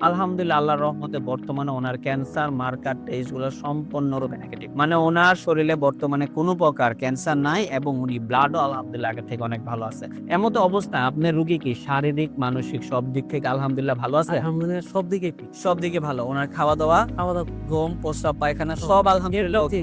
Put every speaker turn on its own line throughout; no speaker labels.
আলহামদুলিল্লাহ আল্লাহর রহমতে বর্তমানে ওনার ক্যান্সার মার্কার টেস্টগুলো সম্পূর্ণরূপে নেগেটিভ। মানে ওনার শরীরে বর্তমানে কোনো প্রকার ক্যান্সার নাই এবং উনি ব্লাডও আলহামদুলিল্লাহ আগের থেকে অনেক ভালো আছে। এমতো অবস্থায় আপনার রোগী কি শারীরিক, মানসিক সব দিক থেকে আলহামদুলিল্লাহ ভালো আছে?
আলহামদুলিল্লাহ সব দিকেই ঠিক।
সব দিকে ভালো। ওনার খাওয়া-দাওয়া,
খাওয়া-দাওয়া
ঘুম, প্রস্রাব, পায়খানা সব আলহামদুলিল্লাহ ওকে।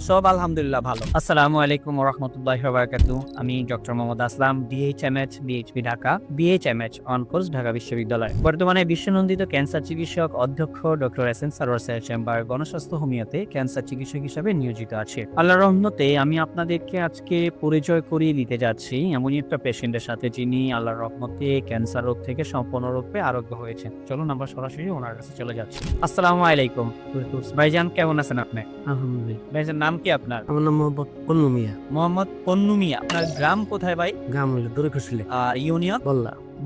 সব আলহামদুলিল্লাহ ভালো। আসসালামু আলাইকুম ওয়া রাহমাতুল্লাহি ওয়া বারাকাতুহু। আমি doctor Mohammad Aslam, BHMH, BHP Dhaka, BHMH on course Dhaka বিশ্ববিদ্যালয়। বর্তমানে বিশ্বনন্দিত ক্যান্সার চিকিৎসক অধ্যক্ষ ডক্টর এস এন সারোয়ার স্যারের চেম্বার গণস্বাস্থ্য হোমিওতে ক্যান্সার চিকিৎসক হিসেবে নিয়োজিত আছি। আল্লাহর রহমতে আমি আপনাদেরকে আজকে পরিচয় করিয়ে দিতে যাচ্ছি এমনই একটা পেশেন্টের সাথে যিনি আল্লাহর রহমতে ক্যান্সার রোগ থেকে সম্পূর্ণরূপে আরোগ্য হয়েছেন। চলুন আমরা সরাসরি ওনার কাছে চলে যাচ্ছি। আসসালামু আলাইকুম। ভাইজান কেমন আছেন আপনি?
আলহামদুলিল্লাহ।
ভাইজান নাম কি আপনার?
আমার নাম মোহাম্মদ পন্নু মিয়া।
মোহাম্মদ পন্নু মিয়া। আপনার গ্রাম কোথায় ভাই?
গ্রাম হইল দড়িকুশলী,
ইউনিয়ন?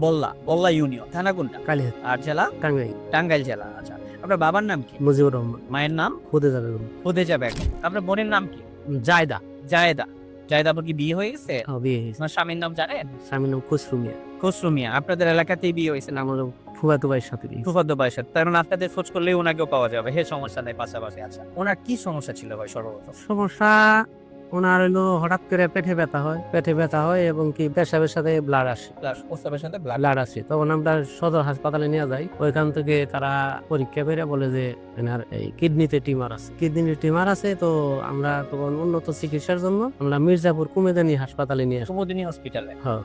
বল্লা,
বল্লা ইউনিয়ন। থানা কোনটা?
কালিহাত,
আর জেলা?
টাঙ্গাইল।
টাঙ্গাইল জেলা। আচ্ছা। আপনার বাবার নাম কি?
মুজিবুর রহমান।
মায়ের নাম?
খুদেজা বেগম।
খুদেজা বেগম। আপনার বোনের নাম কি?
জায়দা।
জায়েদা। জায়েদা আপনার কি বিয়ে হয়ে গেছে?
বিয়ে হয়েছে।
আপনার স্বামীর নাম জানেন?
স্বামীর নাম খসরু মিয়া।
খসরু মিয়া। আপনাদের এলাকাতেই বিয়ে হয়েছে না?
আমার ফুফাতো ভাইয়ের সাথে বিয়ে।
ফুফাতো ভাইয়ের সাথে। তার মানে আপনাদের খোঁজ করলেই ওনাকেও পাওয়া যাবে। সমস্যা নাই পাশাপাশি। আচ্ছা। ওনার কি সমস্যা ছিল ভাই সর্বপ্রথম?
সমস্যা ওনার হইলো হঠাৎ করে পেটে ব্যথা হয় এবং কি পেশাবের সাথে ব্লাড আসে।
প্রস্রাবের সাথে ব্লাড।
ব্লাড আসে, তখন আমরা সদর হাসপাতালে নিয়ে যাই। ওইখান থেকে তারা পরীক্ষা করে বলে যে এনার এই কিডনিতে টিমার আছে। তো আমরা তখন উন্নত চিকিৎসার জন্য আমরা মির্জাপুর কুমেদানি হাসপাতালে নিয়ে আসি।
কুমুদিনী হসপিটালে।
হ্যাঁ,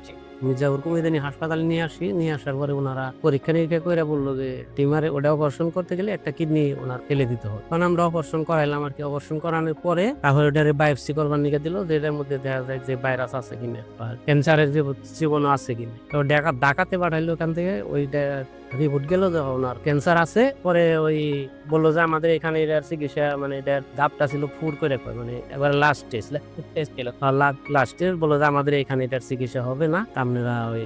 মির্জাপুর কুমেদানি হাসপাতালে নিয়ে আসার পরে ওনারা পরীক্ষা নিরীক্ষা করে বললো যে টিমারে ওটা অপারেশন করতে গেলে একটা কিডনি ওনার ফেলে দিতে হবে। তখন আমরা অপারেশন করাইলাম আর কি। অপারেশন করানোর পরে তারপরে ওটারে বায়োপসি করবার নিকে দিল, যে এটার মধ্যে দেখা যায় যে ভাইরাস আছে কিনা বা ক্যান্সারের যে জীবাণু আছে কিনা। তো ঢাকাতে পাঠাইলো। ওখান থেকে ওইটা রিপোর্ট গেল যে ওনার ক্যান্সার আছে। পরে ওই বললো যে আমাদের এখানে এটার চিকিৎসা মানে এটার ধাপটা ছিল ফুর করে মানে এবার লাস্ট টেস্ট ছিল। লাস্ট টেস্ট বললো যে আমাদের এখানে এটার চিকিৎসা হবে না, আপনারা ওই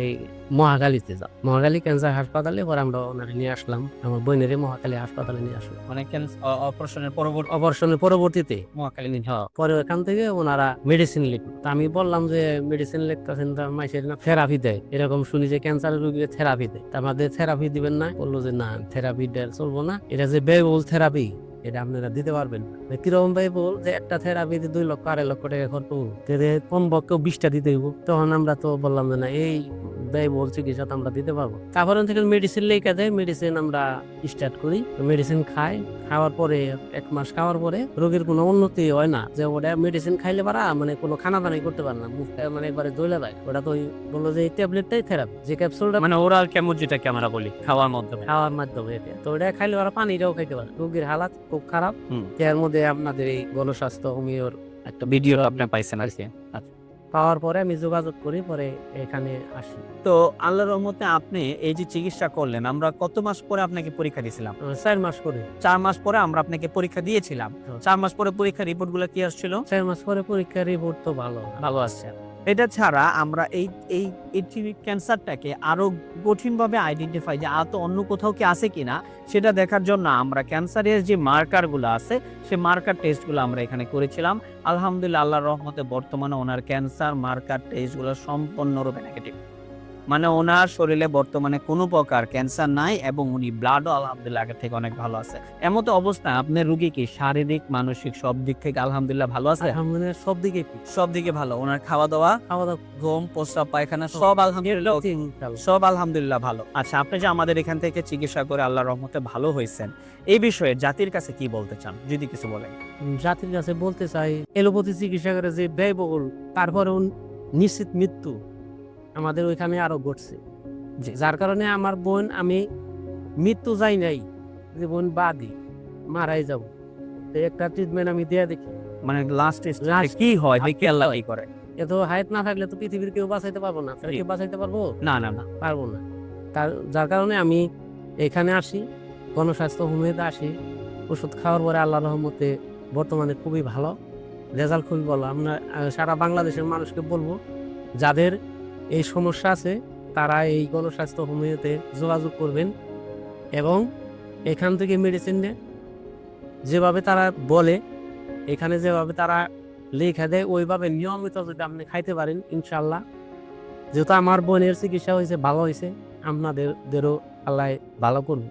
এই মহাখালীতে যাও। মহাখালী ক্যান্সার হাসপাতালে। পরে আমরা ওনারে নিয়ে আসলাম, আমার বোনের মহাখালী হাসপাতালে নিয়ে আসলাম।
মানে
অপারেশনের পরবর্তীতে
মহাখালী নিয়ে।
পরে ওখান থেকে ওনারা মেডিসিন লিখলো। তা আমি বললাম যে মেডিসিন লিখতেছেন মাইসের না থেরাপি দেয়, এরকম শুনি যে ক্যান্সারের রোগীকে থেরাপি দেয়। তা আমাদের থেরাপি দিবেন না? বললো যে না, থেরাপি চলবো না, এটা যে ব্যয়বহুল থেরাপি এটা আপনারা দিতে পারবেন না। কিরকম ব্যয়বহুল যে একটা থেরাপিতে 2 লক্ষ 2.5 লক্ষ টাকা খরচ করবো, কমপক্ষে 20টা দিতে হইব। তখন আমরা তো বললাম যে না, এই ব্যয়বহুল চিকিৎসা তো আমরা দিতে পারবো। তারপরে থেকে মেডিসিন লেখা দেয়, মেডিসিন আমরা স্টার্ট করি। মেডিসিন খাওয়ার পরে 1 মাস খাওয়ার পরে রোগীর কোনো উন্নতি হয় না। যে ওটা মেডিসিন খাইলে পারা মানে কোনো খানা দানাই করতে পারে না, মুখটা মানে একবারে জ্বলে যায়। ওটা তো বললো যে এই ট্যাবলেটটাই থেরাপি, যে ক্যাপসুলটা
মানে ওরাল কেমন যেটাকে আমরা বলি খাওয়ার মাধ্যমে।
এটা তো ওটা খাইলে ওরা পানিটাও খাইতে পারে। রোগীর হালাত খুব খারাপ। এর মধ্যে আপনাদের এই গণস্বাস্থ্য হোমিওর
একটা ভিডিও আপনি পাইছেন আর কি। আচ্ছা।
পাওয়ার পরে আমি যোগাযোগ করি, পরে এখানে আসি।
তো আল্লাহর রহমতে আপনি এই যে চিকিৎসা করলেন, আমরা কত মাস পরে আপনাকে পরীক্ষা দিয়েছিলাম?
4 মাস পরে।
4 মাস পরে আমরা আপনাকে পরীক্ষা দিয়েছিলাম। 4 মাস পরে পরীক্ষার রিপোর্ট গুলো কি আসছিল?
4 মাস পরে পরীক্ষার রিপোর্ট তো ভালো আসছে।
এটা ছাড়া আমরা এই এই ক্যান্সারটাকে আরো কঠিনভাবে আইডেন্টিফাই যে আর তো অন্য কোথাও কি আছে কিনা সেটা দেখার জন্য আমরা ক্যান্সারের যে মার্কারগুলো আছে সেই মার্কার টেস্টগুলো আমরা এখানে করেছিলাম। আলহামদুলিল্লাহ আল্লাহর রহমতে বর্তমানে ওনার ক্যান্সার মার্কার টেস্টগুলো সম্পূর্ণরূপে নেগেটিভ। মানে ওনার শরীরে বর্তমানে কোনো প্রকার ক্যান্সার নাই এবং উনি ব্লাডও আলহামদুলিল্লাহ আগের থেকে অনেক ভালো আছে। এমতো অবস্থায় আপনার রোগী কি শারীরিক, মানসিক সব দিক থেকে আলহামদুলিল্লাহ ভালো আছে?
আলহামদুলিল্লাহ সব দিকে ঠিক।
সব দিকে ভালো। ওনার খাওয়া-দাওয়া, ঘুম, প্রস্রাব, পায়খানা সব আলহামদুলিল্লাহ সব আলহামদুলিল্লাহ ভালো। আচ্ছা, আপনি যে আমাদের এখান থেকে চিকিৎসা করে আল্লাহর রহমতে ভালো হয়েছেন, এই বিষয়ে জাতির কাছে কি বলতে চান যদি কিছু বলেন?
জাতির কাছে বলতে চাই, এলোপ্যাথি চিকিৎসা করে যে ব্যয়বহুল, তারপরেও নিশ্চিত মৃত্যু আমাদের ওইখানে আরো ঘটছে। যার কারণে আমার বোন, আমি মৃত্যু যাই নাই, যে বোন বাদী মারাই যাব, একটা ট্রিটমেন্ট আমি দিয়ে দেখি।
মানে লাস্ট কি হয় কি আল্লাহ কি করে?
এত হায়াত না থাকলে তো পৃথিবীর কেউ বাঁচাইতে পারবো না। কেউ বাঁচাইতে পারবো
না
পারবো না। যার কারণে আমি এখানে আসি, গণস্বাস্থ্য হোমিওতে আসি। ওষুধ খাওয়ার পরে আল্লাহর রহমতে বর্তমানে খুবই ভালো রেজাল্ট, খুবই ভালো। আমরা সারা বাংলাদেশের মানুষকে বলবো, যাদের এই সমস্যা আছে তারা এই গণস্বাস্থ্য হোমিওতে যোগাযোগ করবেন এবং এখান থেকে মেডিসিন নেন। যেভাবে তারা বলে, এখানে যেভাবে তারা লেখা দেয়, ওইভাবে নিয়মিত যদি আপনি খাইতে পারেন, ইনশাল্লাহ, যেহেতু আমার বোনের চিকিৎসা হয়েছে, ভালো হয়েছে, আপনাদেরও আল্লাহ ভালো করুন।